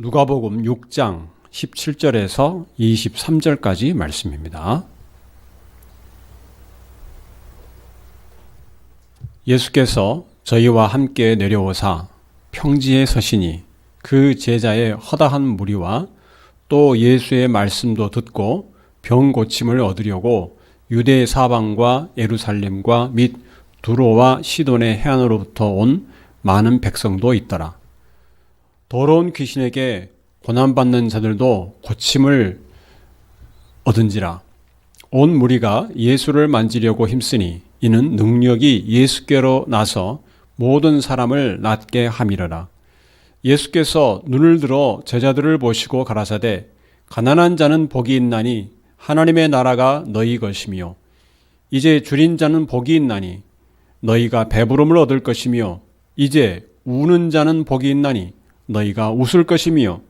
누가복음 6장 17절에서 23절까지 말씀입니다. 예수께서 저희와 함께 내려오사 평지에 서시니 그 제자의 허다한 무리와 또 예수의 말씀도 듣고 병 고침을 얻으려고 유대 사방과 예루살렘과 및 두로와 시돈의 해안으로부터 온 많은 백성도 있더라. 더러운 귀신에게 고난받는 자들도 고침을 얻은지라. 온 무리가 예수를 만지려고 힘쓰니 이는 능력이 예수께로 나서 모든 사람을 낫게 함이러라. 예수께서 눈을 들어 제자들을 보시고 가라사대 가난한 자는 복이 있나니 하나님의 나라가 너희 것이며 이제 줄인 자는 복이 있나니 너희가 배부름을 얻을 것이며 이제 우는 자는 복이 있나니 너희가 웃을 것이며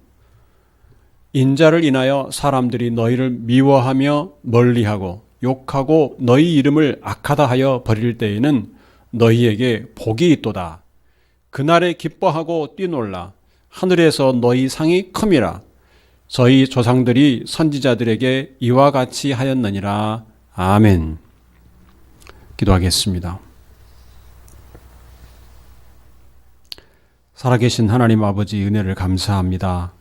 인자를 인하여 사람들이 너희를 미워하며 멀리하고 욕하고 너희 이름을 악하다 하여 버릴 때에는 너희에게 복이 있도다. 그날에 기뻐하고 뛰놀라. 하늘에서 너희 상이 큼이라. 저희 조상들이 선지자들에게 이와 같이 하였느니라. 아멘. 기도하겠습니다. 살아계신 하나님 아버지 은혜를 감사합니다.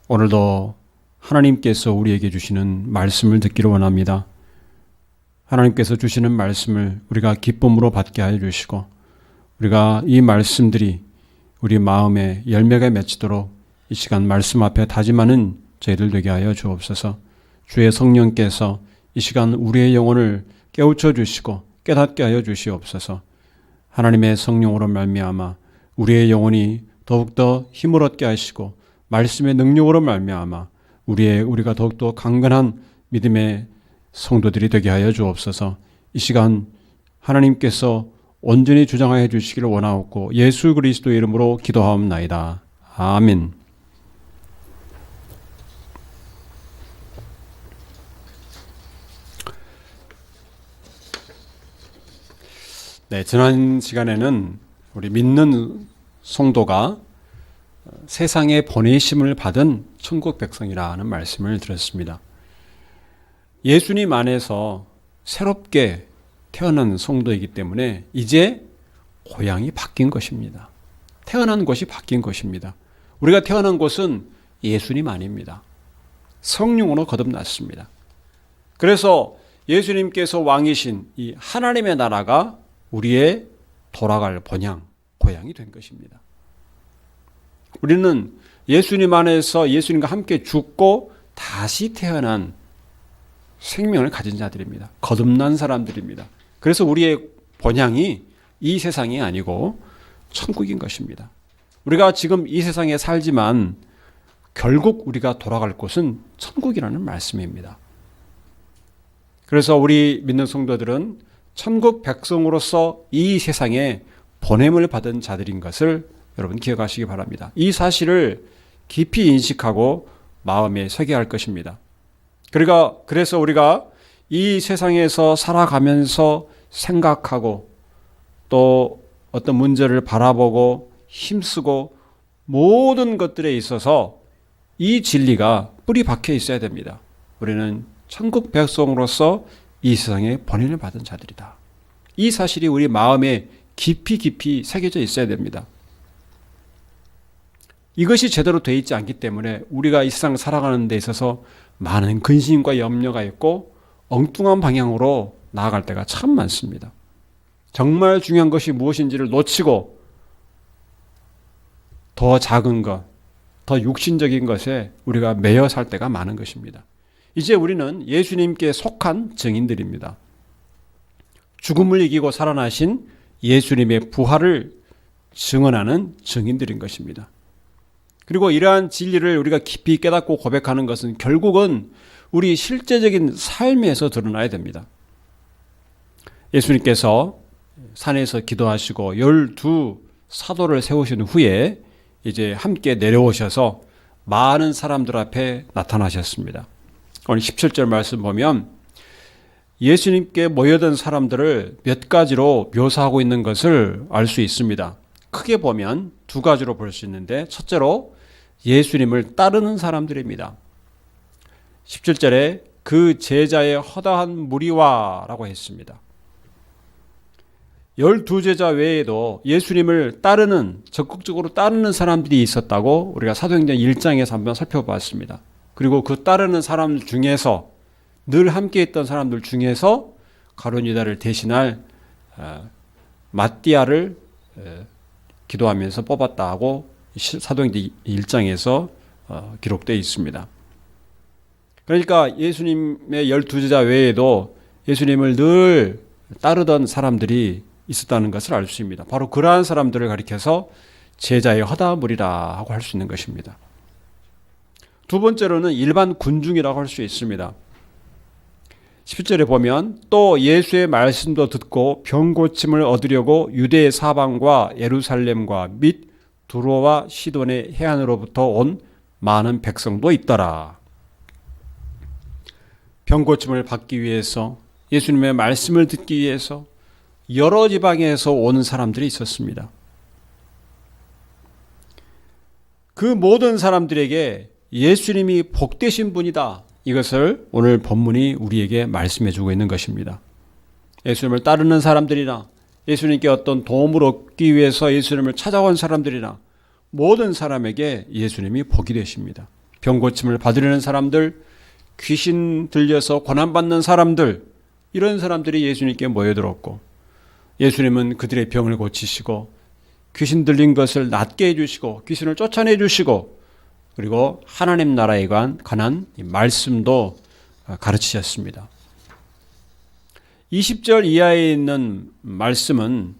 오늘도 하나님께서 우리에게 주시는 말씀을 듣기를 원합니다. 하나님께서 주시는 말씀을 우리가 기쁨으로 받게 하여 주시고 우리가 이 말씀들이 우리 마음에 열매가 맺히도록 이 시간 말씀 앞에 다짐하는 저희들 되게 하여 주옵소서. 주의 성령께서 이 시간 우리의 영혼을 깨우쳐 주시고 깨닫게 하여 주시옵소서. 하나님의 성령으로 말미암아 우리의 영혼이 더욱더 힘을 얻게 하시고 말씀의 능력으로 말미암아 우리가 더욱더 강건한 믿음의 성도들이 되게 하여 주옵소서. 이 시간 하나님께서 온전히 주장하여 주시기를 원하옵고 예수 그리스도의 이름으로 기도하옵나이다. 아멘. 네, 지난 시간에는 우리 믿는 성도가 세상에 보내심을 받은 천국 백성이라는 말씀을 드렸습니다. 예수님 안에서 새롭게 태어난 성도이기 때문에 이제 고향이 바뀐 것입니다. 태어난 곳이 바뀐 것입니다. 우리가 태어난 곳은 예수님 안입니다. 성령으로 거듭났습니다. 그래서 예수님께서 왕이신 이 하나님의 나라가 우리의 돌아갈 본향, 고향이 된 것입니다. 우리는 예수님 안에서 예수님과 함께 죽고 다시 태어난 생명을 가진 자들입니다. 거듭난 사람들입니다. 그래서 우리의 본향이 이 세상이 아니고 천국인 것입니다. 우리가 지금 이 세상에 살지만 결국 우리가 돌아갈 곳은 천국이라는 말씀입니다. 그래서 우리 믿는 성도들은 천국 백성으로서 이 세상에 보냄을 받은 자들인 것을 여러분 기억하시기 바랍니다. 이 사실을 깊이 인식하고 마음에 새겨야 할 것입니다. 그래서 우리가 이 세상에서 살아가면서 생각하고 또 어떤 문제를 바라보고 힘쓰고 모든 것들에 있어서 이 진리가 뿌리 박혀 있어야 됩니다. 우리는 천국 백성으로서 이 세상에 보냄을 받은 자들이다. 이 사실이 우리 마음에 깊이 새겨져 있어야 됩니다. 이것이 제대로 되어 있지 않기 때문에 우리가 이 세상을 살아가는 데 있어서 많은 근심과 염려가 있고 엉뚱한 방향으로 나아갈 때가 참 많습니다. 정말 중요한 것이 무엇인지를 놓치고 더 작은 것, 더 육신적인 것에 우리가 매여 살 때가 많은 것입니다. 이제 우리는 예수님께 속한 증인들입니다. 죽음을 이기고 살아나신 예수님의 부활을 증언하는 증인들인 것입니다. 그리고 이러한 진리를 우리가 깊이 깨닫고 고백하는 것은 결국은 우리 실제적인 삶에서 드러나야 됩니다. 예수님께서 산에서 기도하시고 12 사도를 세우신 후에 이제 함께 내려오셔서 많은 사람들 앞에 나타나셨습니다. 오늘 17절 말씀 보면 예수님께 모여든 사람들을 몇 가지로 묘사하고 있는 것을 알 수 있습니다. 크게 보면 두 가지로 볼 수 있는데, 첫째로 예수님을 따르는 사람들입니다. 17절에 그 제자의 허다한 무리와라고 했습니다. 12제자 외에도 예수님을 적극적으로 따르는 사람들이 있었다고 우리가 사도행전 1장에서 한번 살펴봤습니다. 그리고 그 따르는 사람들 중에서 늘 함께 있던 사람들 중에서 가룟 유다를 대신할 마띠아를 기도하면서 뽑았다고 사도행전 1장에서 기록되어 있습니다. 그러니까 예수님의 12제자 외에도 예수님을 늘 따르던 사람들이 있었다는 것을 알 수 있습니다. 바로 그러한 사람들을 가리켜서 제자의 허다무리라 하고 할 수 있는 것입니다. 두 번째로는 일반 군중이라고 할 수 있습니다. 17절에 보면 또 예수의 말씀도 듣고 병고침을 얻으려고 유대 사방과 예루살렘과 및 두로와 시돈의 해안으로부터 온 많은 백성도 있더라. 병고침을 받기 위해서 예수님의 말씀을 듣기 위해서 여러 지방에서 오는 사람들이 있었습니다. 그 모든 사람들에게 예수님이 복되신 분이다. 이것을 오늘 본문이 우리에게 말씀해 주고 있는 것입니다. 예수님을 따르는 사람들이나 예수님께 어떤 도움을 얻기 위해서 예수님을 찾아온 사람들이나 모든 사람에게 예수님이 복이 되십니다. 병고침을 받으려는 사람들, 귀신 들려서 고난받는 사람들, 이런 사람들이 예수님께 모여들었고 예수님은 그들의 병을 고치시고 귀신 들린 것을 낫게 해주시고 귀신을 쫓아내 주시고 그리고 하나님 나라에 관한 말씀도 가르치셨습니다. 20절 이하에 있는 말씀은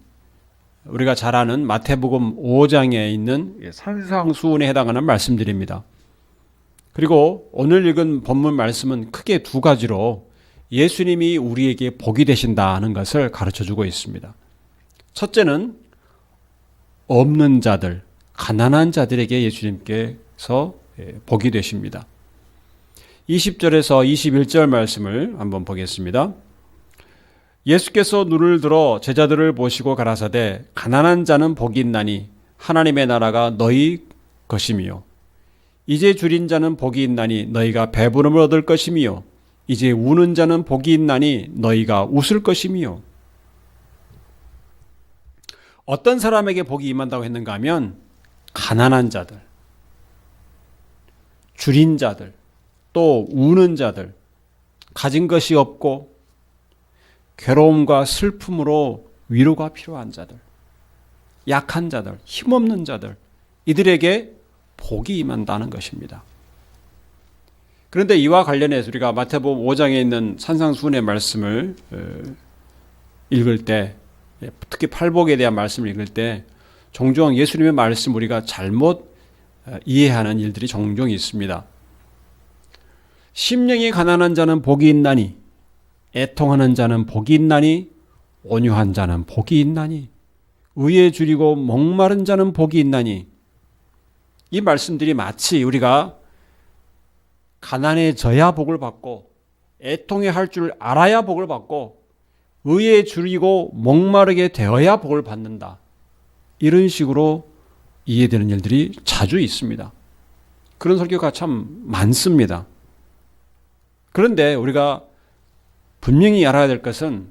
우리가 잘 아는 마태복음 5장에 있는 산상수훈에 해당하는 말씀들입니다. 그리고 오늘 읽은 본문 말씀은 크게 두 가지로 예수님이 우리에게 복이 되신다는 것을 가르쳐주고 있습니다. 첫째는 없는 자들, 가난한 자들에게 예수님께서 복이 되십니다. 20절에서 21절 말씀을 한번 보겠습니다. 예수께서 눈을 들어 제자들을 보시고 가라사대 가난한 자는 복이 있나니 하나님의 나라가 너희 것이며 이제 줄인 자는 복이 있나니 너희가 배부름을 얻을 것이며 이제 우는 자는 복이 있나니 너희가 웃을 것이며. 어떤 사람에게 복이 임한다고 했는가 하면 가난한 자들, 줄인 자들, 또 우는 자들, 가진 것이 없고 괴로움과 슬픔으로 위로가 필요한 자들, 약한 자들, 힘없는 자들, 이들에게 복이 임한다는 것입니다. 그런데 이와 관련해서 우리가 마태복음 5장에 있는 산상수훈의 말씀을 읽을 때, 특히 팔복에 대한 말씀을 읽을 때 종종 예수님의 말씀 우리가 잘못 이해하는 일들이 종종 있습니다. 심령이 가난한 자는 복이 있나니 애통하는 자는 복이 있나니 온유한 자는 복이 있나니 의에 줄이고 목마른 자는 복이 있나니. 이 말씀들이 마치 우리가 가난해져야 복을 받고 애통해 할 줄 알아야 복을 받고 의에 줄이고 목마르게 되어야 복을 받는다, 이런 식으로 이해되는 일들이 자주 있습니다. 그런 설교가 참 많습니다. 그런데 우리가 분명히 알아야 될 것은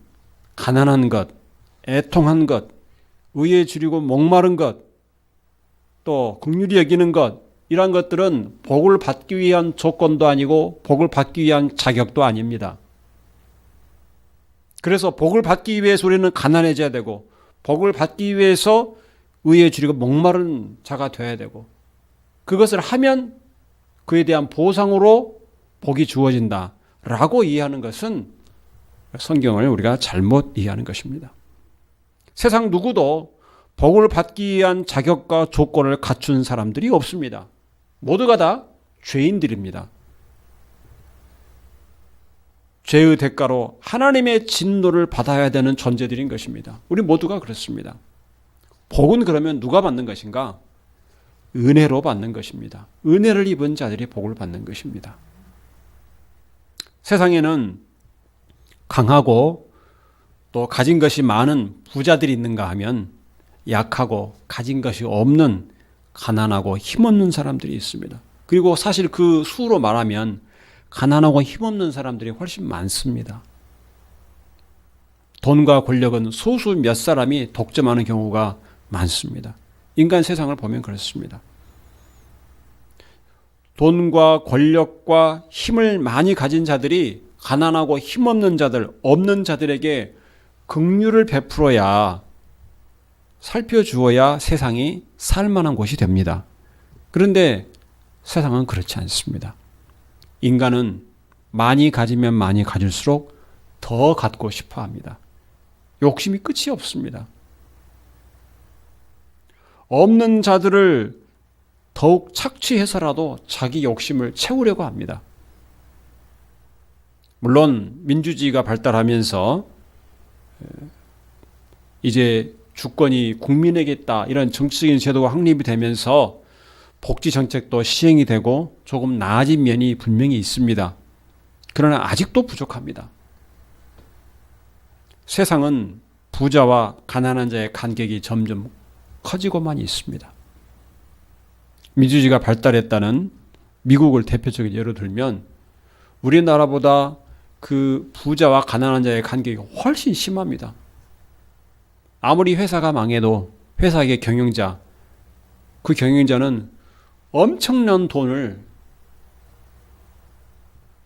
가난한 것, 애통한 것, 의에 줄이고 목마른 것, 또 긍휼히 여기는 것, 이러한 것들은 복을 받기 위한 조건도 아니고 복을 받기 위한 자격도 아닙니다. 그래서 복을 받기 위해서 우리는 가난해져야 되고 복을 받기 위해서 의에 줄이고 목마른 자가 되어야 되고 그것을 하면 그에 대한 보상으로 복이 주어진다라고 이해하는 것은 성경을 우리가 잘못 이해하는 것입니다. 세상 누구도 복을 받기 위한 자격과 조건을 갖춘 사람들이 없습니다. 모두가 다 죄인들입니다. 죄의 대가로 하나님의 진노를 받아야 되는 존재들인 것입니다. 우리 모두가 그렇습니다. 복은 그러면 누가 받는 것인가? 은혜로 받는 것입니다. 은혜를 입은 자들이 복을 받는 것입니다. 세상에는 강하고 또 가진 것이 많은 부자들이 있는가 하면 약하고 가진 것이 없는 가난하고 힘없는 사람들이 있습니다. 그리고 사실 그 수로 말하면 가난하고 힘없는 사람들이 훨씬 많습니다. 돈과 권력은 소수 몇 사람이 독점하는 경우가 많습니다. 인간 세상을 보면 그렇습니다. 돈과 권력과 힘을 많이 가진 자들이 가난하고 힘없는 자들, 없는 자들에게 긍휼을 베풀어야, 살펴주어야 세상이 살만한 곳이 됩니다. 그런데 세상은 그렇지 않습니다. 인간은 많이 가지면 많이 가질수록 더 갖고 싶어 합니다. 욕심이 끝이 없습니다. 없는 자들을 더욱 착취해서라도 자기 욕심을 채우려고 합니다. 물론 민주주의가 발달하면서 이제 주권이 국민에게 있다, 이런 정치적인 제도가 확립이 되면서 복지 정책도 시행이 되고 조금 나아진 면이 분명히 있습니다. 그러나 아직도 부족합니다. 세상은 부자와 가난한 자의 간격이 점점 커지고만 있습니다. 민주주의가 발달했다는 미국을 대표적인 예로 들면 우리나라보다 그 부자와 가난한 자의 간격이 훨씬 심합니다. 아무리 회사가 망해도 회사의 경영자, 그 경영자는 엄청난 돈을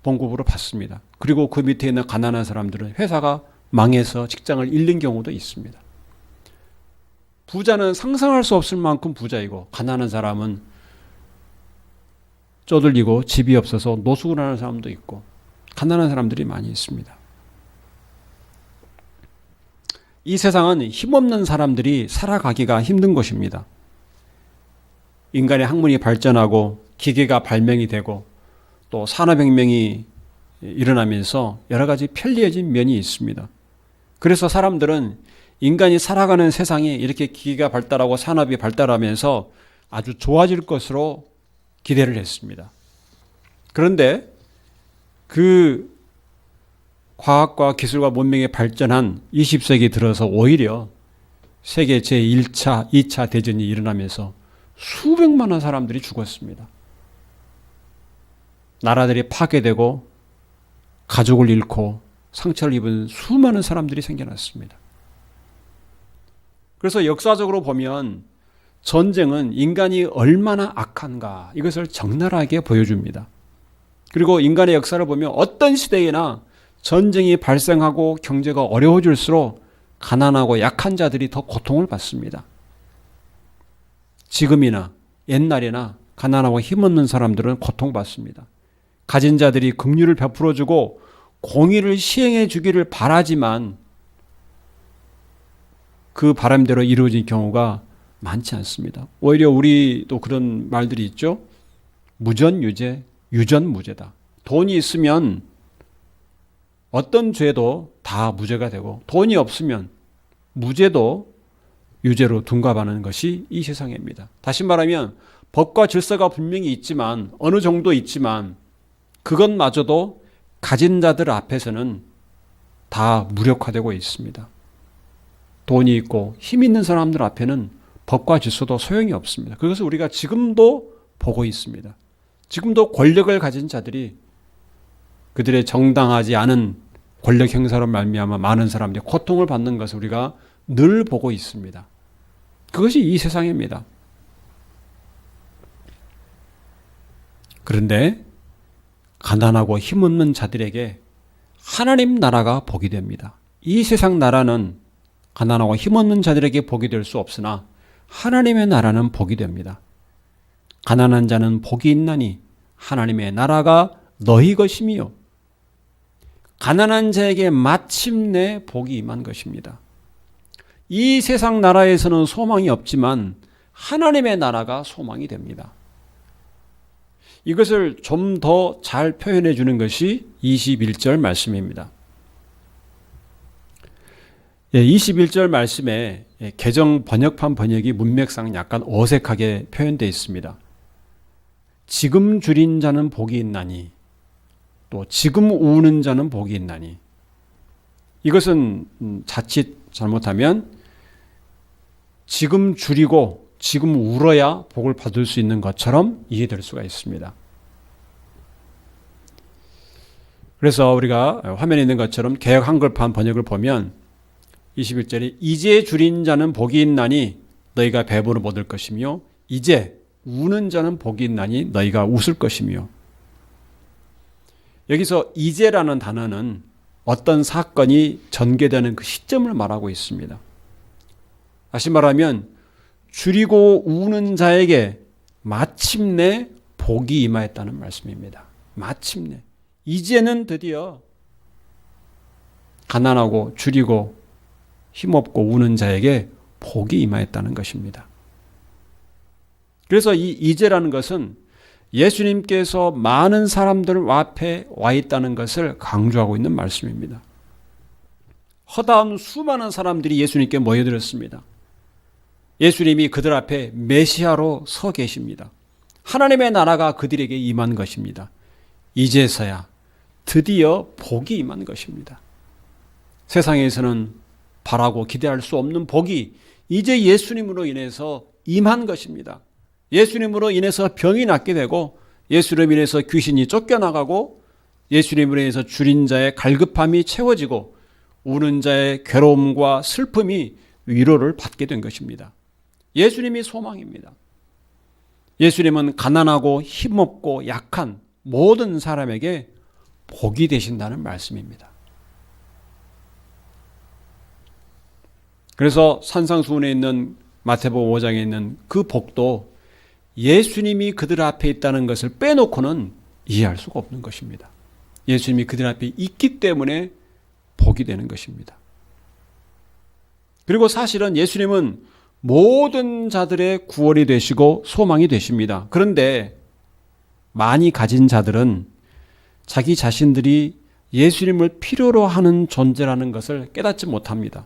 봉급으로 받습니다. 그리고 그 밑에 있는 가난한 사람들은 회사가 망해서 직장을 잃는 경우도 있습니다. 부자는 상상할 수 없을 만큼 부자이고 가난한 사람은 쪼들리고 집이 없어서 노숙을 하는 사람도 있고 가난한 사람들이 많이 있습니다. 이 세상은 힘없는 사람들이 살아가기가 힘든 것입니다. 인간의 학문이 발전하고 기계가 발명이 되고 또 산업혁명이 일어나면서 여러 가지 편리해진 면이 있습니다. 그래서 사람들은 인간이 살아가는 세상이 이렇게 기계가 발달하고 산업이 발달하면서 아주 좋아질 것으로 기대를 했습니다. 그런데 그 과학과 기술과 문명이 발전한 20세기 들어서 오히려 세계 제1차, 2차 대전이 일어나면서 수백만의 사람들이 죽었습니다. 나라들이 파괴되고 가족을 잃고 상처를 입은 수많은 사람들이 생겨났습니다. 그래서 역사적으로 보면 전쟁은 인간이 얼마나 악한가 이것을 적나라하게 보여줍니다. 그리고 인간의 역사를 보면 어떤 시대에나 전쟁이 발생하고 경제가 어려워질수록 가난하고 약한 자들이 더 고통을 받습니다. 지금이나 옛날이나 가난하고 힘없는 사람들은 고통받습니다. 가진 자들이 긍휼을 베풀어주고 공의를 시행해 주기를 바라지만 그 바람대로 이루어진 경우가 많지 않습니다. 오히려 우리도 그런 말들이 있죠. 무전유죄, 유전무죄다. 돈이 있으면 어떤 죄도 다 무죄가 되고 돈이 없으면 무죄도 유죄로 둔갑하는 것이 이 세상입니다. 다시 말하면 법과 질서가 분명히 있지만 어느 정도 있지만 그것마저도 가진 자들 앞에서는 다 무력화되고 있습니다. 돈이 있고 힘 있는 사람들 앞에는 법과 질서도 소용이 없습니다. 그것을 우리가 지금도 보고 있습니다. 지금도 권력을 가진 자들이 그들의 정당하지 않은 권력 행사로 말미암아 많은 사람들이 고통을 받는 것을 우리가 늘 보고 있습니다. 그것이 이 세상입니다. 그런데 가난하고 힘없는 자들에게 하나님 나라가 복이 됩니다. 이 세상 나라는 가난하고 힘없는 자들에게 복이 될 수 없으나 하나님의 나라는 복이 됩니다. 가난한 자는 복이 있나니 하나님의 나라가 너희 것이며 가난한 자에게 마침내 복이 임한 것입니다. 이 세상 나라에서는 소망이 없지만 하나님의 나라가 소망이 됩니다. 이것을 좀 더 잘 표현해 주는 것이 21절 말씀입니다. 21절 말씀에 개정 번역판 번역이 문맥상 약간 어색하게 표현되어 있습니다. 지금 줄인 자는 복이 있나니 또 지금 우는 자는 복이 있나니 이것은 자칫 잘못하면 지금 줄이고 지금 울어야 복을 받을 수 있는 것처럼 이해될 수가 있습니다. 그래서 우리가 화면에 있는 것처럼 개역 한글판 번역을 보면 21절에 이제 줄인 자는 복이 있나니 너희가 배부를 못 얻을 것이며 이제 우는 자는 복이 있나니 너희가 웃을 것이며. 여기서 이제라는 단어는 어떤 사건이 전개되는 그 시점을 말하고 있습니다. 다시 말하면 줄이고 우는 자에게 마침내 복이 임하였다는 말씀입니다. 마침내. 이제는 드디어 가난하고 줄이고 힘없고 우는 자에게 복이 임하였다는 것입니다. 그래서 이 이제라는 것은 예수님께서 많은 사람들 앞에 와 있다는 것을 강조하고 있는 말씀입니다. 허다한 수많은 사람들이 예수님께 모여들었습니다. 예수님이 그들 앞에 메시아로 서 계십니다. 하나님의 나라가 그들에게 임한 것입니다. 이제서야 드디어 복이 임한 것입니다. 세상에서는 바라고 기대할 수 없는 복이 이제 예수님으로 인해서 임한 것입니다. 예수님으로 인해서 병이 낫게 되고 예수님으로 인해서 귀신이 쫓겨나가고 예수님으로 인해서 줄인 자의 갈급함이 채워지고 우는 자의 괴로움과 슬픔이 위로를 받게 된 것입니다. 예수님이 소망입니다. 예수님은 가난하고 힘없고 약한 모든 사람에게 복이 되신다는 말씀입니다. 그래서 산상수훈에 있는 마태복음 5장에 있는 그 복도 예수님이 그들 앞에 있다는 것을 빼놓고는 이해할 수가 없는 것입니다. 예수님이 그들 앞에 있기 때문에 복이 되는 것입니다. 그리고 사실은 예수님은 모든 자들의 구원이 되시고 소망이 되십니다. 그런데 많이 가진 자들은 자기 자신들이 예수님을 필요로 하는 존재라는 것을 깨닫지 못합니다.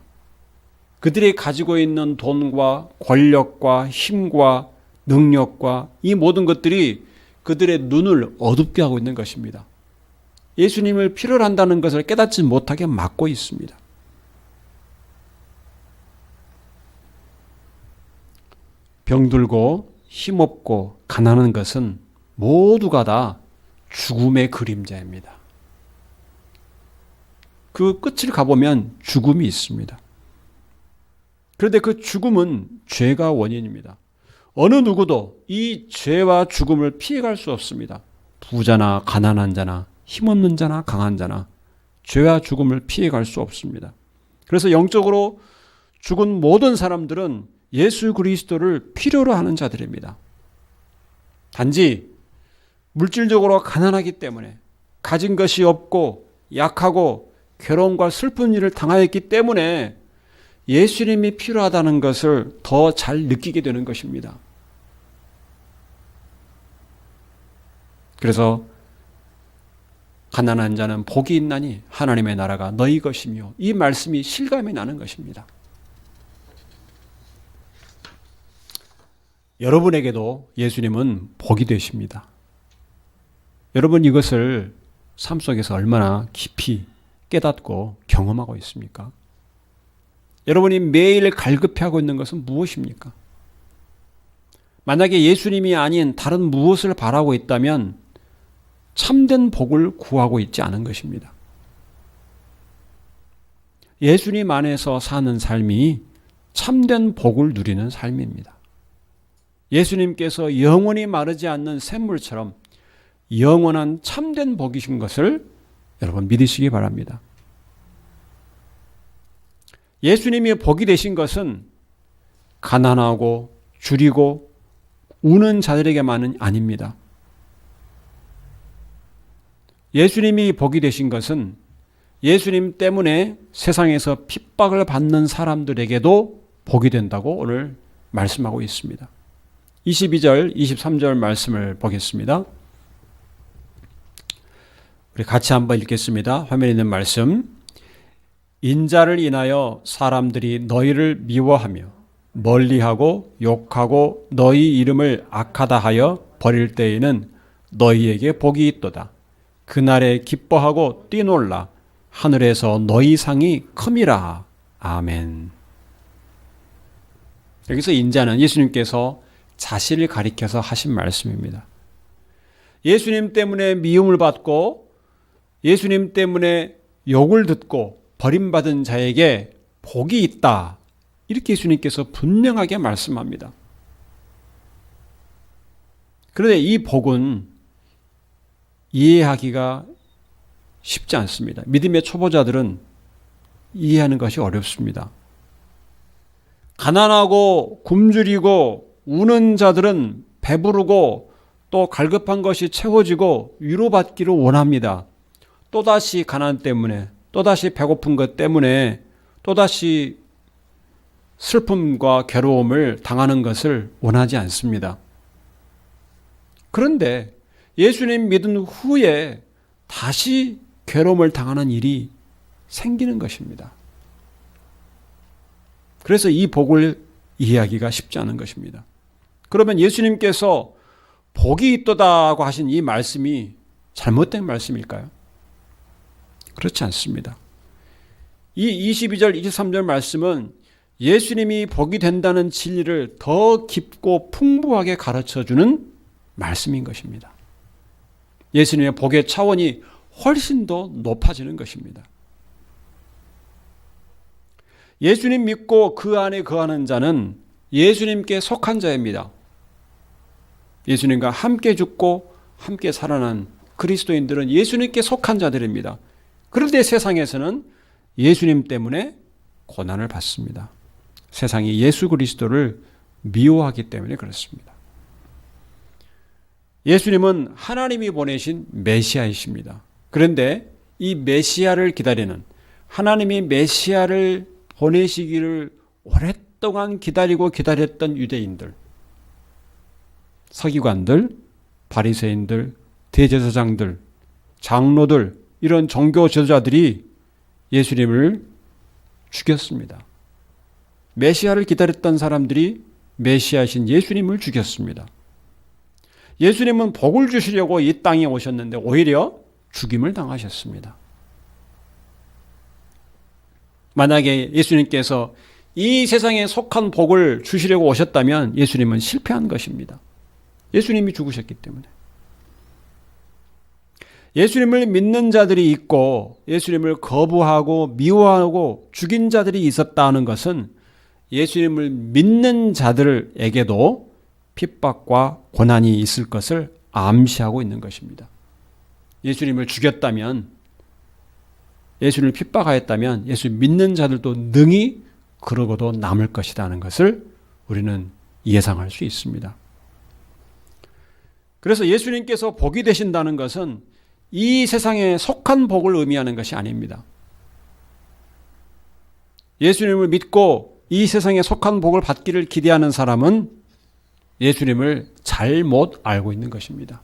그들이 가지고 있는 돈과 권력과 힘과 능력과 이 모든 것들이 그들의 눈을 어둡게 하고 있는 것입니다. 예수님을 필요로 한다는 것을 깨닫지 못하게 막고 있습니다. 병들고 힘없고 가난한 것은 모두가 다 죽음의 그림자입니다. 그 끝을 가보면 죽음이 있습니다. 그런데 그 죽음은 죄가 원인입니다. 어느 누구도 이 죄와 죽음을 피해갈 수 없습니다. 부자나 가난한 자나 힘없는 자나 강한 자나 죄와 죽음을 피해갈 수 없습니다. 그래서 영적으로 죽은 모든 사람들은 예수 그리스도를 필요로 하는 자들입니다. 단지 물질적으로 가난하기 때문에 가진 것이 없고 약하고 괴로움과 슬픈 일을 당하였기 때문에 예수님이 필요하다는 것을 더 잘 느끼게 되는 것입니다. 그래서 가난한 자는 복이 있나니 하나님의 나라가 너희 것이며 이 말씀이 실감이 나는 것입니다. 여러분에게도 예수님은 복이 되십니다. 여러분 이것을 삶 속에서 얼마나 깊이 깨닫고 경험하고 있습니까? 여러분이 매일 갈급해하고 있는 것은 무엇입니까? 만약에 예수님이 아닌 다른 무엇을 바라고 있다면 참된 복을 구하고 있지 않은 것입니다. 예수님 안에서 사는 삶이 참된 복을 누리는 삶입니다. 예수님께서 영원히 마르지 않는 샘물처럼 영원한 참된 복이신 것을 여러분 믿으시기 바랍니다. 예수님이 복이 되신 것은 가난하고 줄이고 우는 자들에게만은 아닙니다. 예수님이 복이 되신 것은 예수님 때문에 세상에서 핍박을 받는 사람들에게도 복이 된다고 오늘 말씀하고 있습니다. 22절, 23절 말씀을 보겠습니다. 우리 같이 한번 읽겠습니다. 화면에 있는 말씀. 인자를 인하여 사람들이 너희를 미워하며 멀리하고 욕하고 너희 이름을 악하다 하여 버릴 때에는 너희에게 복이 있도다. 그날에 기뻐하고 뛰놀라. 하늘에서 너희 상이 큼이라. 아멘. 여기서 인자는 예수님께서 자신을 가리켜서 하신 말씀입니다. 예수님 때문에 미움을 받고 예수님 때문에 욕을 듣고 버림받은 자에게 복이 있다. 이렇게 예수님께서 분명하게 말씀합니다. 그런데 이 복은 이해하기가 쉽지 않습니다. 믿음의 초보자들은 이해하는 것이 어렵습니다. 가난하고 굶주리고 우는 자들은 배부르고 또 갈급한 것이 채워지고 위로받기를 원합니다. 또다시 가난 때문에, 또다시 배고픈 것 때문에, 또다시 슬픔과 괴로움을 당하는 것을 원하지 않습니다. 그런데 예수님 믿은 후에 다시 괴로움을 당하는 일이 생기는 것입니다. 그래서 이 복을 이해하기가 쉽지 않은 것입니다. 그러면 예수님께서 복이 있도다고 하신 이 말씀이 잘못된 말씀일까요? 그렇지 않습니다. 이 22절, 23절 말씀은 예수님이 복이 된다는 진리를 더 깊고 풍부하게 가르쳐주는 말씀인 것입니다. 예수님의 복의 차원이 훨씬 더 높아지는 것입니다. 예수님 믿고 그 안에 거하는 자는 예수님께 속한 자입니다. 예수님과 함께 죽고 함께 살아난 그리스도인들은 예수님께 속한 자들입니다. 그런데 세상에서는 예수님 때문에 고난을 받습니다. 세상이 예수 그리스도를 미워하기 때문에 그렇습니다. 예수님은 하나님이 보내신 메시아이십니다. 그런데 이 메시아를 기다리는, 하나님이 메시아를 보내시기를 오랫동안 기다렸던 유대인들, 서기관들, 바리새인들, 대제사장들, 장로들, 이런 종교 지도자들이 예수님을 죽였습니다. 메시아를 기다렸던 사람들이 메시아이신 예수님을 죽였습니다. 예수님은 복을 주시려고 이 땅에 오셨는데 오히려 죽임을 당하셨습니다. 만약에 예수님께서 이 세상에 속한 복을 주시려고 오셨다면 예수님은 실패한 것입니다. 예수님이 죽으셨기 때문에. 예수님을 믿는 자들이 있고 예수님을 거부하고 미워하고 죽인 자들이 있었다는 것은 예수님을 믿는 자들에게도 핍박과 고난이 있을 것을 암시하고 있는 것입니다. 예수님을 죽였다면, 예수님을 핍박하였다면 예수 믿는 자들도 능히 그러고도 남을 것이라는 것을 우리는 예상할 수 있습니다. 그래서 예수님께서 복이 되신다는 것은 이 세상에 속한 복을 의미하는 것이 아닙니다. 예수님을 믿고 이 세상에 속한 복을 받기를 기대하는 사람은 예수님을 잘못 알고 있는 것입니다.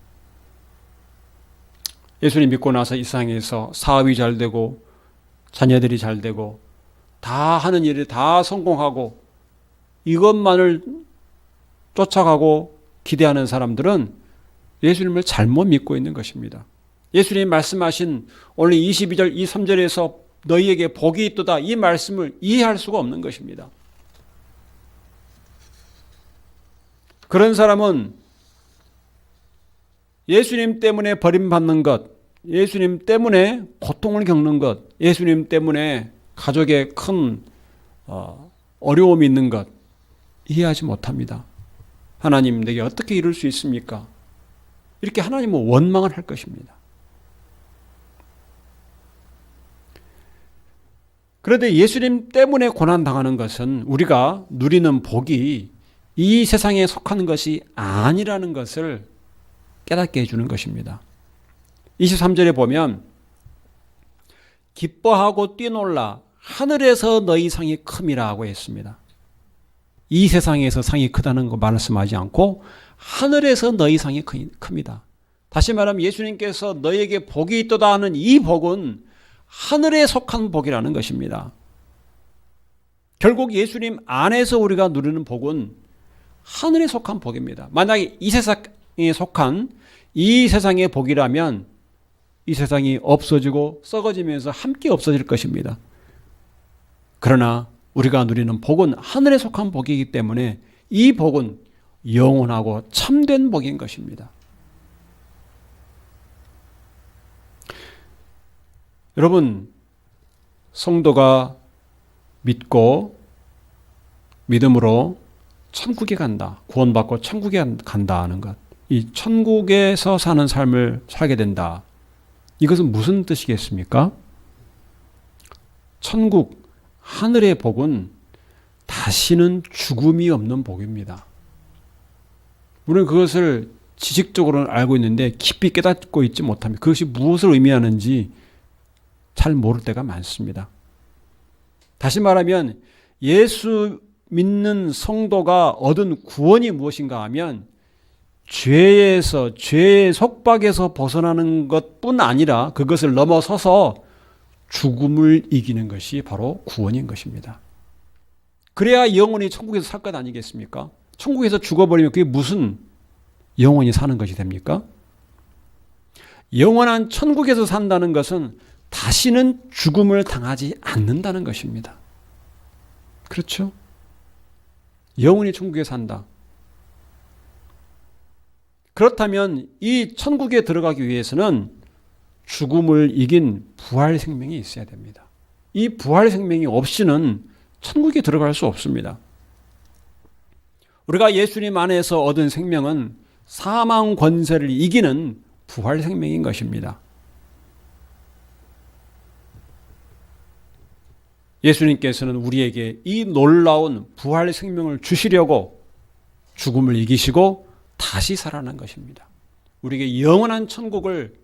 예수님 믿고 나서 이 세상에서 사업이 잘 되고 자녀들이 잘 되고 다 하는 일이 다 성공하고 이것만을 쫓아가고 기대하는 사람들은 예수님을 잘못 믿고 있는 것입니다. 예수님 말씀하신 오늘 22절, 23절에서 너희에게 복이 있도다 이 말씀을 이해할 수가 없는 것입니다. 그런 사람은 예수님 때문에 버림받는 것, 예수님 때문에 고통을 겪는 것, 예수님 때문에 가족에 큰 어려움이 있는 것 이해하지 못합니다. 하나님 내게 어떻게 이룰 수 있습니까? 이렇게 하나님은 원망을 할 것입니다. 그런데 예수님 때문에 고난당하는 것은 우리가 누리는 복이 이 세상에 속한 것이 아니라는 것을 깨닫게 해주는 것입니다. 23절에 보면 기뻐하고 뛰놀라 하늘에서 너희 상이 큼이라고 했습니다. 이 세상에서 상이 크다는 거 말씀하지 않고 하늘에서 너희 상이 큽니다. 다시 말하면 예수님께서 너희에게 복이 있도다 하는 이 복은 하늘에 속한 복이라는 것입니다. 결국 예수님 안에서 우리가 누리는 복은 하늘에 속한 복입니다. 만약에 이 세상에 속한 이 세상의 복이라면 이 세상이 없어지고 썩어지면서 함께 없어질 것입니다. 그러나 우리가 누리는 복은 하늘에 속한 복이기 때문에 이 복은 영원하고 참된 복인 것입니다. 여러분, 성도가 믿고 믿음으로 천국에 간다, 구원받고 천국에 간다 하는 것, 이 천국에서 사는 삶을 살게 된다. 이것은 무슨 뜻이겠습니까? 천국, 하늘의 복은 다시는 죽음이 없는 복입니다. 우리는 그것을 지식적으로는 알고 있는데 깊이 깨닫고 있지 못합니다. 그것이 무엇을 의미하는지 잘 모를 때가 많습니다. 다시 말하면 예수 믿는 성도가 얻은 구원이 무엇인가 하면 죄의 속박에서 벗어나는 것뿐 아니라 그것을 넘어서서 죽음을 이기는 것이 바로 구원인 것입니다. 그래야 영원히 천국에서 살 것 아니겠습니까? 천국에서 죽어버리면 그게 무슨 영원히 사는 것이 됩니까? 영원한 천국에서 산다는 것은 다시는 죽음을 당하지 않는다는 것입니다. 그렇죠? 영원히 천국에 산다. 그렇다면 이 천국에 들어가기 위해서는 죽음을 이긴 부활 생명이 있어야 됩니다. 이 부활 생명이 없이는 천국에 들어갈 수 없습니다. 우리가 예수님 안에서 얻은 생명은 사망 권세를 이기는 부활 생명인 것입니다. 예수님께서는 우리에게 이 놀라운 부활 생명을 주시려고 죽음을 이기시고 다시 살아난 것입니다. 우리에게 영원한 천국을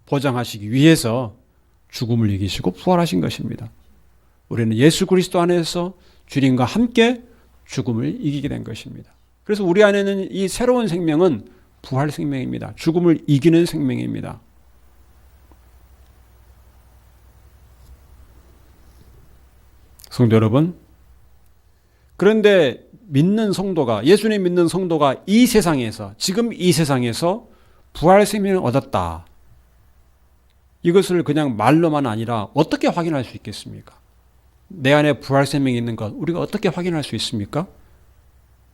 보장하시기 위해서 죽음을 이기시고 부활하신 것입니다. 우리는 예수 그리스도 안에서 주님과 함께 죽음을 이기게 된 것입니다. 그래서 우리 안에는 이 새로운 생명은 부활 생명입니다. 죽음을 이기는 생명입니다. 성도 여러분, 그런데 믿는 성도가, 예수님 믿는 성도가 이 세상에서, 지금 이 세상에서 부활 생명을 얻었다. 이것을 그냥 말로만 아니라 어떻게 확인할 수 있겠습니까? 내 안에 부활 생명이 있는 것, 우리가 어떻게 확인할 수 있습니까?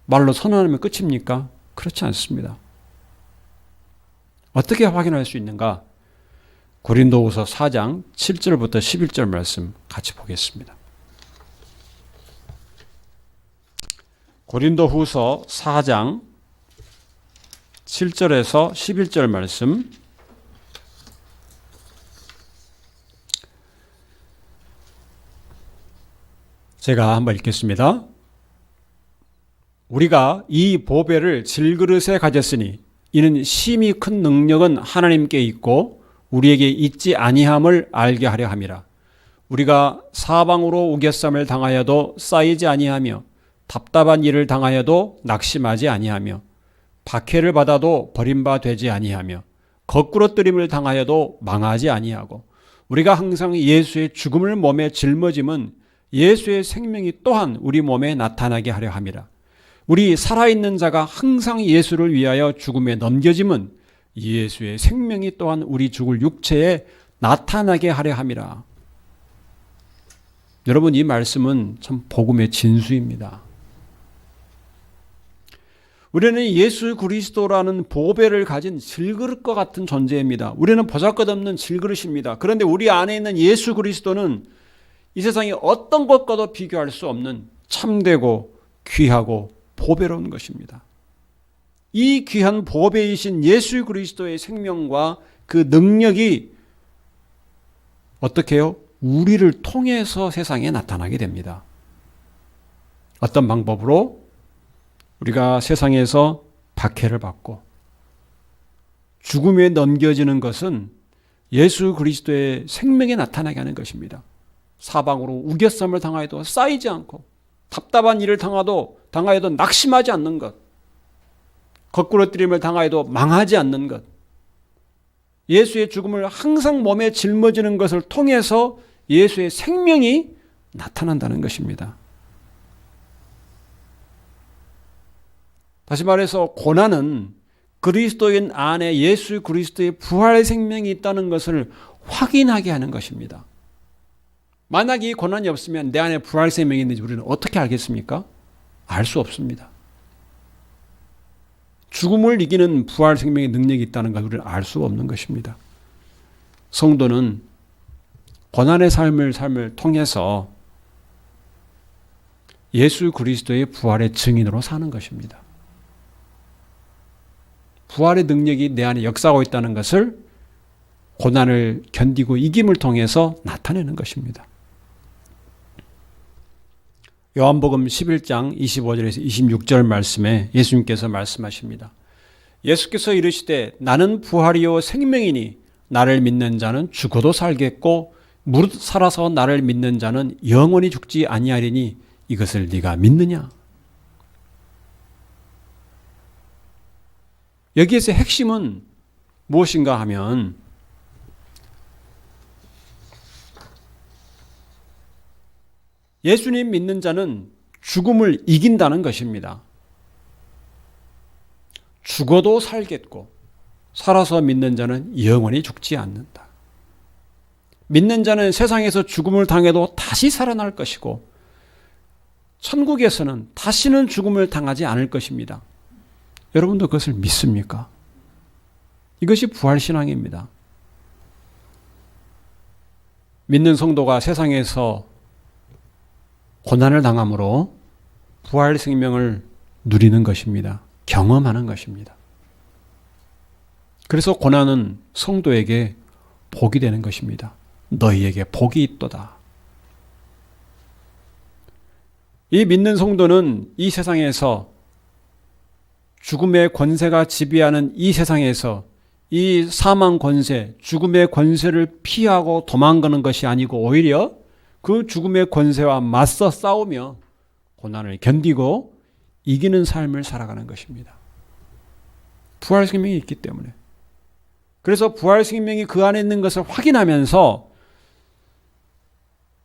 말로 선언하면 끝입니까? 그렇지 않습니다. 어떻게 확인할 수 있는가? 고린도후서 4장 7절부터 11절 말씀 같이 보겠습니다. 고린도후서 4장 7절에서 11절 말씀 제가 한번 읽겠습니다. 우리가 이 보배를 질그릇에 가졌으니 이는 심히 큰 능력은 하나님께 있고 우리에게 있지 아니함을 알게 하려 함이라. 우리가 사방으로 우겨쌈을 당하여도 쌓이지 아니하며 답답한 일을 당하여도 낙심하지 아니하며 박해를 받아도 버림바 되지 아니하며 거꾸러뜨림을 당하여도 망하지 아니하고 우리가 항상 예수의 죽음을 몸에 짊어짐은 예수의 생명이 또한 우리 몸에 나타나게 하려 함이라. 우리 살아있는 자가 항상 예수를 위하여 죽음에 넘겨짐은 예수의 생명이 또한 우리 죽을 육체에 나타나게 하려 함이라. 여러분, 이 말씀은 참 복음의 진수입니다. 우리는 예수 그리스도라는 보배를 가진 질그릇과 같은 존재입니다. 우리는 보잘것없는 질그릇입니다. 그런데 우리 안에 있는 예수 그리스도는 이 세상의 어떤 것과도 비교할 수 없는 참되고 귀하고 보배로운 것입니다. 이 귀한 보배이신 예수 그리스도의 생명과 그 능력이 어떻게 해요? 우리를 통해서 세상에 나타나게 됩니다. 어떤 방법으로? 우리가 세상에서 박해를 받고 죽음에 넘겨지는 것은 예수 그리스도의 생명에 나타나게 하는 것입니다. 사방으로 우겨쌈을 당하여도 쌓이지 않고 답답한 일을 당하여도 낙심하지 않는 것, 거꾸러뜨림을 당하여도 망하지 않는 것, 예수의 죽음을 항상 몸에 짊어지는 것을 통해서 예수의 생명이 나타난다는 것입니다. 다시 말해서 고난은 그리스도인 안에 예수 그리스도의 부활의 생명이 있다는 것을 확인하게 하는 것입니다. 만약 이 고난이 없으면 내 안에 부활 생명이 있는지 우리는 어떻게 알겠습니까? 알 수 없습니다. 죽음을 이기는 부활 생명의 능력이 있다는 걸 우리는 알 수 없는 것입니다. 성도는 고난의 삶을 통해서 예수 그리스도의 부활의 증인으로 사는 것입니다. 부활의 능력이 내 안에 역사하고 있다는 것을 고난을 견디고 이김을 통해서 나타내는 것입니다. 요한복음 11장 25절에서 26절 말씀에 예수님께서 말씀하십니다. 예수께서 이르시되 나는 부활이요 생명이니 나를 믿는 자는 죽어도 살겠고 무릇 살아서 나를 믿는 자는 영원히 죽지 아니하리니 이것을 네가 믿느냐? 여기에서 핵심은 무엇인가 하면 예수님 믿는 자는 죽음을 이긴다는 것입니다. 죽어도 살겠고 살아서 믿는 자는 영원히 죽지 않는다. 믿는 자는 세상에서 죽음을 당해도 다시 살아날 것이고 천국에서는 다시는 죽음을 당하지 않을 것입니다. 여러분도 그것을 믿습니까? 이것이 부활신앙입니다. 믿는 성도가 세상에서 고난을 당함으로 부활 생명을 누리는 것입니다. 경험하는 것입니다. 그래서 고난은 성도에게 복이 되는 것입니다. 너희에게 복이 있도다. 이 믿는 성도는 이 세상에서 죽음의 권세가 지배하는 이 세상에서 이 사망 권세, 죽음의 권세를 피하고 도망가는 것이 아니고 오히려 그 죽음의 권세와 맞서 싸우며 고난을 견디고 이기는 삶을 살아가는 것입니다. 부활 생명이 있기 때문에. 그래서 부활 생명이 그 안에 있는 것을 확인하면서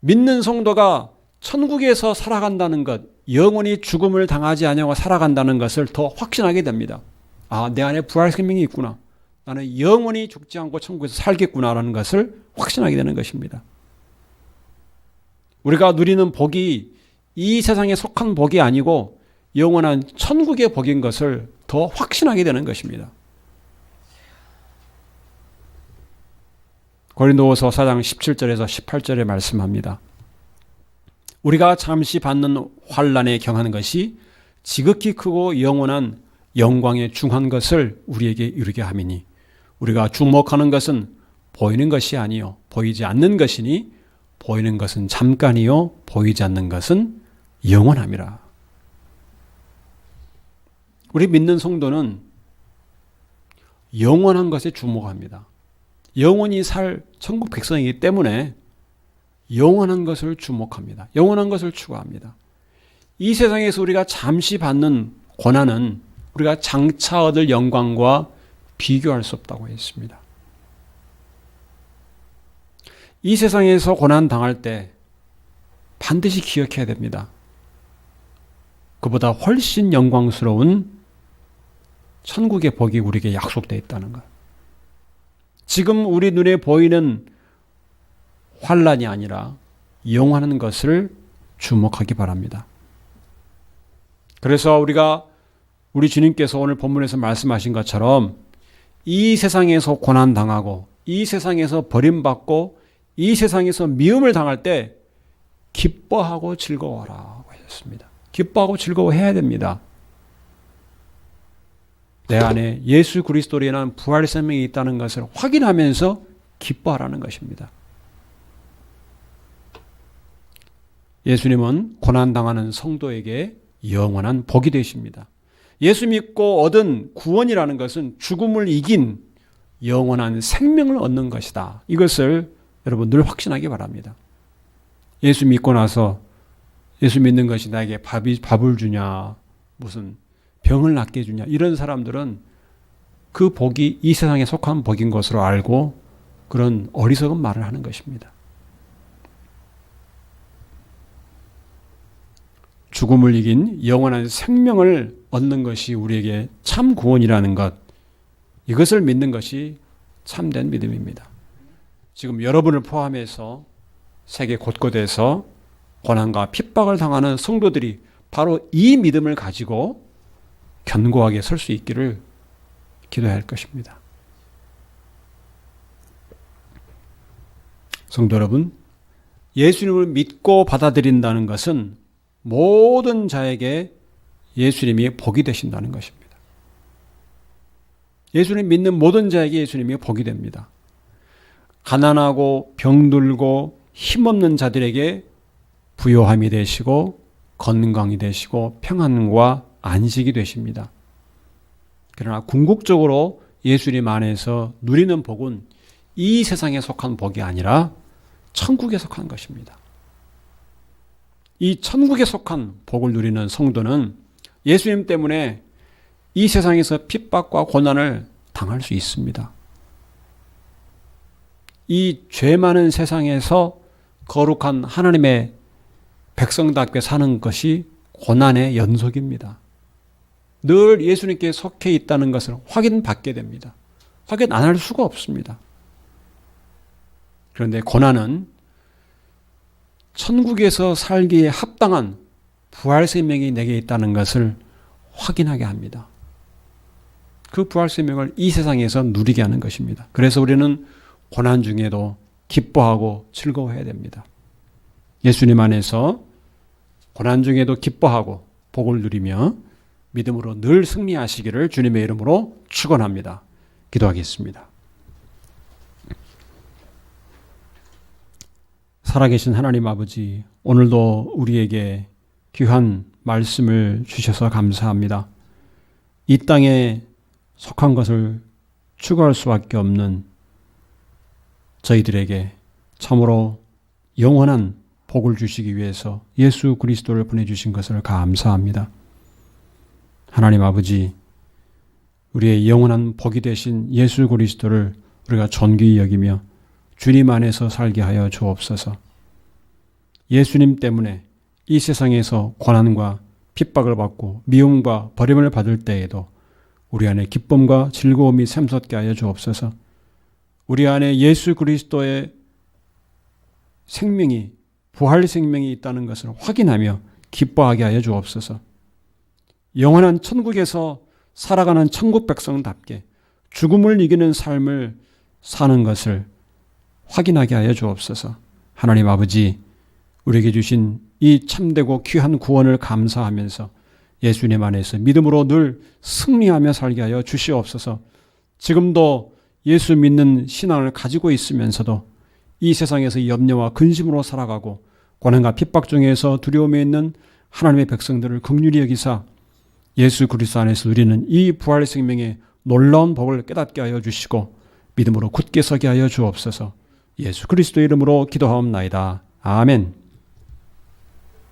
믿는 성도가 천국에서 살아간다는 것, 영원히 죽음을 당하지 아니하고 살아간다는 것을 더 확신하게 됩니다. 아, 내 안에 부활 생명이 있구나. 나는 영원히 죽지 않고 천국에서 살겠구나라는 것을 확신하게 되는 것입니다. 우리가 누리는 복이 이 세상에 속한 복이 아니고 영원한 천국의 복인 것을 더 확신하게 되는 것입니다. 고린도후서 4장 17절에서 18절에 말씀합니다. 우리가 잠시 받는 환난에 경하는 것이 지극히 크고 영원한 영광에 중한 것을 우리에게 이루게 함이니 우리가 주목하는 것은 보이는 것이 아니요 보이지 않는 것이니 보이는 것은 잠깐이요 보이지 않는 것은 영원함이라. 우리 믿는 성도는 영원한 것에 주목합니다. 영원히 살 천국 백성이기 때문에 영원한 것을 주목합니다. 영원한 것을 추구합니다. 이 세상에서 우리가 잠시 받는 고난은 우리가 장차 얻을 영광과 비교할 수 없다고 했습니다. 이 세상에서 고난 당할 때 반드시 기억해야 됩니다. 그보다 훨씬 영광스러운 천국의 복이 우리에게 약속되어 있다는 것. 지금 우리 눈에 보이는 환난이 아니라 영원한 것을 주목하기 바랍니다. 그래서 우리 주님께서 오늘 본문에서 말씀하신 것처럼 이 세상에서 고난당하고 이 세상에서 버림받고 이 세상에서 미움을 당할 때 기뻐하고 즐거워하라고 하셨습니다. 기뻐하고 즐거워해야 됩니다. 내 안에 예수 그리스도로 인한 부활 생명이 있다는 것을 확인하면서 기뻐하라는 것입니다. 예수님은 고난당하는 성도에게 영원한 복이 되십니다. 예수 믿고 얻은 구원이라는 것은 죽음을 이긴 영원한 생명을 얻는 것이다. 이것을 여러분 늘 확신하기 바랍니다. 예수 믿고 나서 예수 믿는 것이 나에게 밥을 주냐, 무슨 병을 낫게 해주냐, 이런 사람들은 그 복이 이 세상에 속한 복인 것으로 알고 그런 어리석은 말을 하는 것입니다. 죽음을 이긴 영원한 생명을 얻는 것이 우리에게 참 구원이라는 것, 이것을 믿는 것이 참된 믿음입니다. 지금 여러분을 포함해서 세계 곳곳에서 고난과 핍박을 당하는 성도들이 바로 이 믿음을 가지고 견고하게 설 수 있기를 기도해야 할 것입니다. 성도 여러분, 예수님을 믿고 받아들인다는 것은 모든 자에게 예수님이 복이 되신다는 것입니다. 예수님 믿는 모든 자에게 예수님이 복이 됩니다. 가난하고 병들고 힘없는 자들에게 부요함이 되시고 건강이 되시고 평안과 안식이 되십니다. 그러나 궁극적으로 예수님 안에서 누리는 복은 이 세상에 속한 복이 아니라 천국에 속한 것입니다. 이 천국에 속한 복을 누리는 성도는 예수님 때문에 이 세상에서 핍박과 고난을 당할 수 있습니다. 이 죄 많은 세상에서 거룩한 하나님의 백성답게 사는 것이 고난의 연속입니다. 늘 예수님께 속해 있다는 것을 확인받게 됩니다. 확인 안 할 수가 없습니다. 그런데 고난은 천국에서 살기에 합당한 부활 생명이 내게 있다는 것을 확인하게 합니다. 그 부활 생명을 이 세상에서 누리게 하는 것입니다. 그래서 우리는 고난 중에도 기뻐하고 즐거워해야 됩니다. 예수님 안에서 고난 중에도 기뻐하고 복을 누리며 믿음으로 늘 승리하시기를 주님의 이름으로 축원합니다. 기도하겠습니다. 살아계신 하나님 아버지, 오늘도 우리에게 귀한 말씀을 주셔서 감사합니다. 이 땅에 속한 것을 추구할 수밖에 없는 저희들에게 참으로 영원한 복을 주시기 위해서 예수 그리스도를 보내주신 것을 감사합니다. 하나님 아버지, 우리의 영원한 복이 되신 예수 그리스도를 우리가 존귀히 여기며 주님 안에서 살게 하여 주옵소서. 예수님 때문에 이 세상에서 고난과 핍박을 받고 미움과 버림을 받을 때에도 우리 안에 기쁨과 즐거움이 샘솟게 하여 주옵소서. 우리 안에 예수 그리스도의 생명이, 부활 생명이 있다는 것을 확인하며 기뻐하게 하여 주옵소서. 영원한 천국에서 살아가는 천국 백성답게 죽음을 이기는 삶을 사는 것을 확인하게 하여 주옵소서. 하나님 아버지, 우리에게 주신 이 참되고 귀한 구원을 감사하면서 예수님 안에서 믿음으로 늘 승리하며 살게 하여 주시옵소서. 지금도 예수 믿는 신앙을 가지고 있으면서도 이 세상에서 염려와 근심으로 살아가고 고난과 핍박 중에서 두려움에 있는 하나님의 백성들을 긍휼히 여기사 예수 그리스도 안에서 누리는 이 부활 생명의 놀라운 복을 깨닫게 하여 주시고 믿음으로 굳게 서게 하여 주옵소서. 예수 그리스도의 이름으로 기도하옵나이다. 아멘.